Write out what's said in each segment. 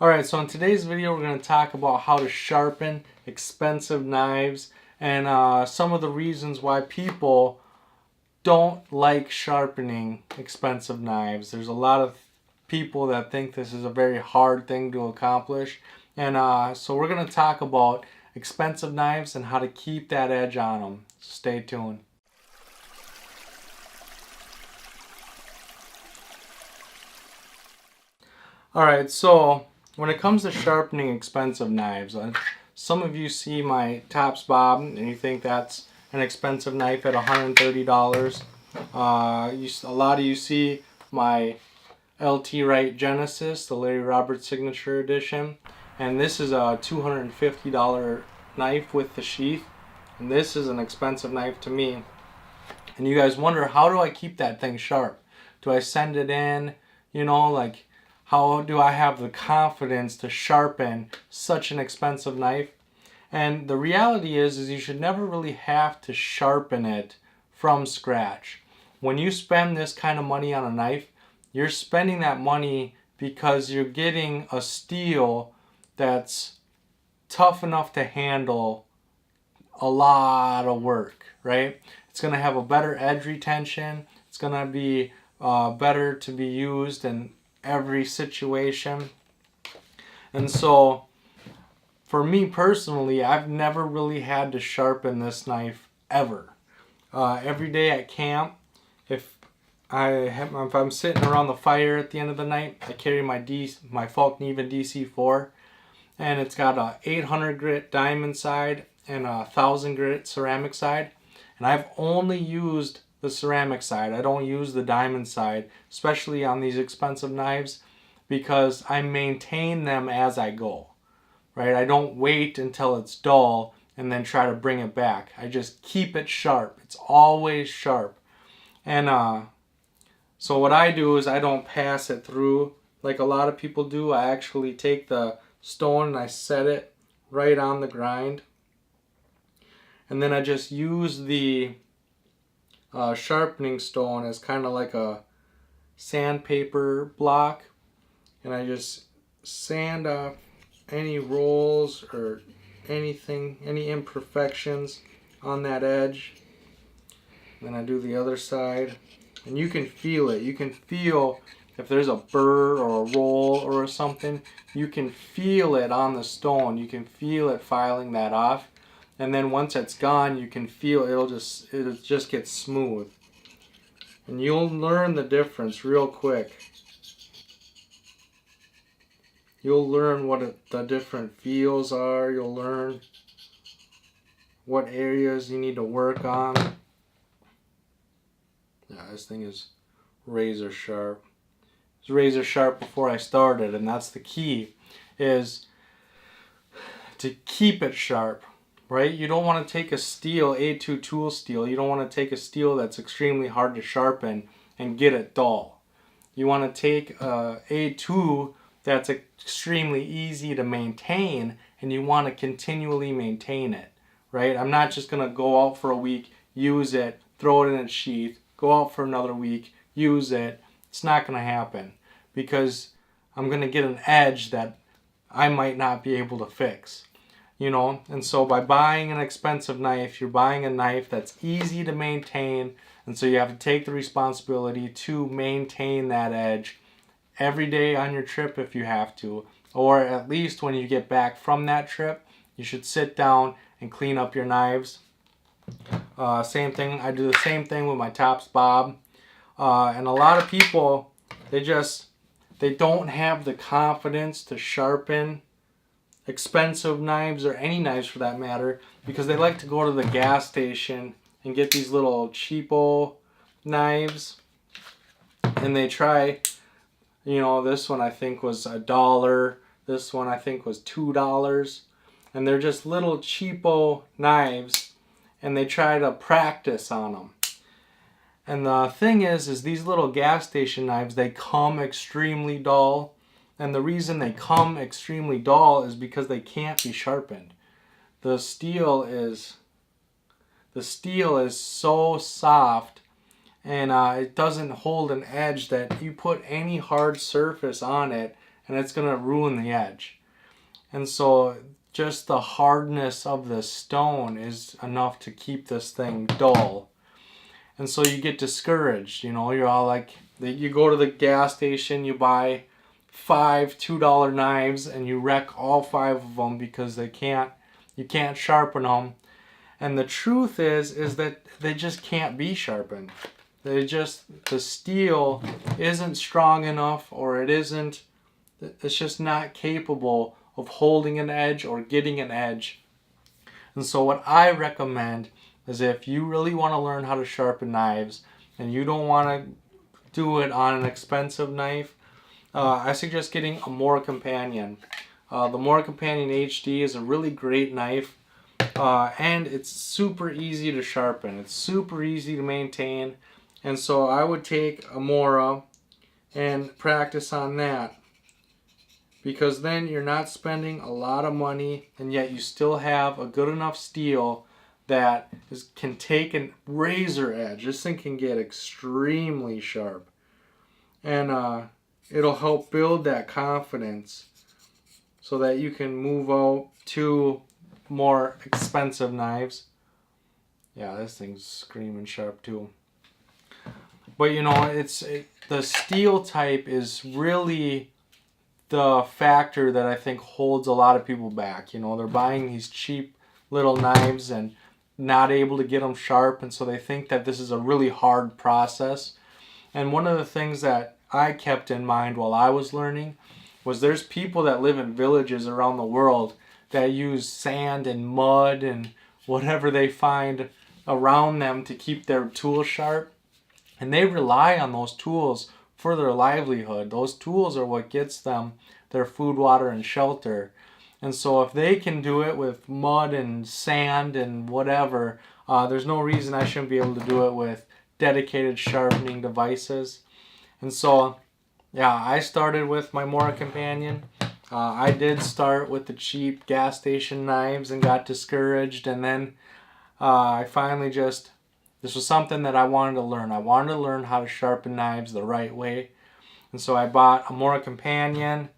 Alright, so in today's video we're going to talk about how to sharpen expensive knives and some of the reasons why people don't like sharpening expensive knives. There's a lot of people that think this is a very hard thing to accomplish, and so we're going to talk about expensive knives and how to keep that edge on them. Stay tuned. Alright, so when it comes to sharpening expensive knives, some of you see my Tops Bob and you think that's an expensive knife at $130. A lot of you see my LT Wright Genesis, the Larry Roberts Signature Edition, and this is a $250 knife with the sheath, and this is an expensive knife to me. And you guys wonder, how do I keep that thing sharp? Do I send it in? You know, like, how do I have the confidence to sharpen such an expensive knife? And the reality is you should never really have to sharpen it from scratch. When you spend this kind of money on a knife, you're spending that money because you're getting a steel that's tough enough to handle a lot of work, right? It's going to have a better edge retention. It's going to be better to be used in every situation. And so for me personally, I've never really had to sharpen this knife ever. Every day at camp, if I'm sitting around the fire at the end of the night, I carry my Falkneven DC4, and it's got a 800 grit diamond side and a 1000 grit ceramic side, and I've only used the ceramic side. I don't use the diamond side, especially on these expensive knives, because I maintain them as I go, right? I don't wait until it's dull and then try to bring it back. I just keep it sharp. It's always sharp. And so what I do is I don't pass it through like a lot of people do. I actually take the stone and I set it right on the grind, and then I just use the sharpening stone as kind of like a sandpaper block, and I just sand off any rolls or anything, any imperfections on that edge. Then I do the other side, and you can feel it. You can feel if there's a burr or a roll or something. You can feel it on the stone. You can feel it filing that off. And then once it's gone, you can feel it'll just get smooth. And you'll learn the difference real quick. You'll learn what the different feels are. You'll learn what areas you need to work on. Yeah, this thing is razor sharp. It was razor sharp before I started, and that's the key, is to keep it sharp. Right? You don't want to take a steel, A2 tool steel, you don't want to take a steel that's extremely hard to sharpen and get it dull. You want to take a A2 that's extremely easy to maintain, and you want to continually maintain it. Right? I'm not just going to go out for a week, use it, throw it in its sheath, go out for another week, use it. It's not going to happen, because I'm going to get an edge that I might not be able to fix. You know, and so by buying an expensive knife, you're buying a knife that's easy to maintain, and so you have to take the responsibility to maintain that edge every day on your trip if you have to, or at least when you get back from that trip, you should sit down and clean up your knives. Same thing, I do the same thing with my Tops Bob, and a lot of people, they don't have the confidence to sharpen expensive knives, or any knives for that matter, because they like to go to the gas station and get these little cheapo knives, and they try, you know, this one I think was $1, this one I think was $2, and they're just little cheapo knives, and they try to practice on them. And the thing is these little gas station knives, they come extremely dull. And the reason they come extremely dull is because they can't be sharpened. The steel is so soft, and it doesn't hold an edge that you put any hard surface on it and it's going to ruin the edge. And so just the hardness of the stone is enough to keep this thing dull. And so you get discouraged, you know, you're all like, you go to the gas station, you buy 5 $2 knives, and you wreck all 5 of them because you can't sharpen them. And the truth is that they just can't be sharpened. The steel isn't strong enough, or it's just not capable of holding an edge or getting an edge. And so what I recommend is, if you really want to learn how to sharpen knives and you don't want to do it on an expensive knife, I suggest getting a Mora Companion. The Mora Companion HD is a really great knife, and it's super easy to sharpen. It's super easy to maintain, and so I would take a Mora and practice on that, because then you're not spending a lot of money, and yet you still have a good enough steel that can take a razor edge. This thing can get extremely sharp, and it'll help build that confidence so that you can move out to more expensive knives. Yeah, this thing's screaming sharp too. But you know, the steel type is really the factor that I think holds a lot of people back. You know, they're buying these cheap little knives and not able to get them sharp, and so they think that this is a really hard process. And one of the things that I kept in mind while I was learning was, there's people that live in villages around the world that use sand and mud and whatever they find around them to keep their tools sharp. And they rely on those tools for their livelihood. Those tools are what gets them their food, water, and shelter. And so if they can do it with mud and sand and whatever, there's no reason I shouldn't be able to do it with dedicated sharpening devices. And so, yeah, I started with my Mora Companion. I did start with the cheap gas station knives and got discouraged, and then I finally this was something that I wanted to learn. I wanted to learn how to sharpen knives the right way. And so I bought a Mora Companion.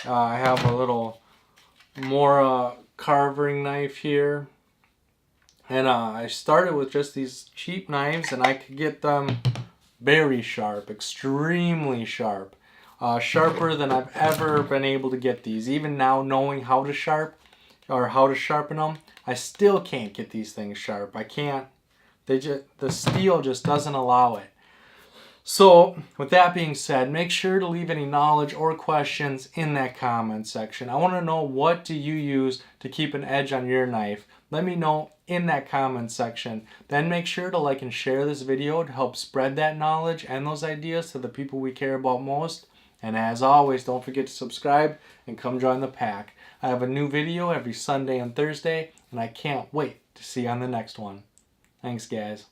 I have a little Mora carving knife here. And I started with just these cheap knives, and I could get them very sharp, extremely sharp. Sharper than I've ever been able to get these. Even now, knowing how to sharpen them, I still can't get these things sharp. I can't. The steel just doesn't allow it. So, with that being said, make sure to leave any knowledge or questions in that comment section. I want to know, what do you use to keep an edge on your knife? Let me know in that comment section. Then make sure to like and share this video to help spread that knowledge and those ideas to the people we care about most. And as always, don't forget to subscribe and come join the pack. I have a new video every Sunday and Thursday, and I can't wait to see you on the next one. Thanks, guys.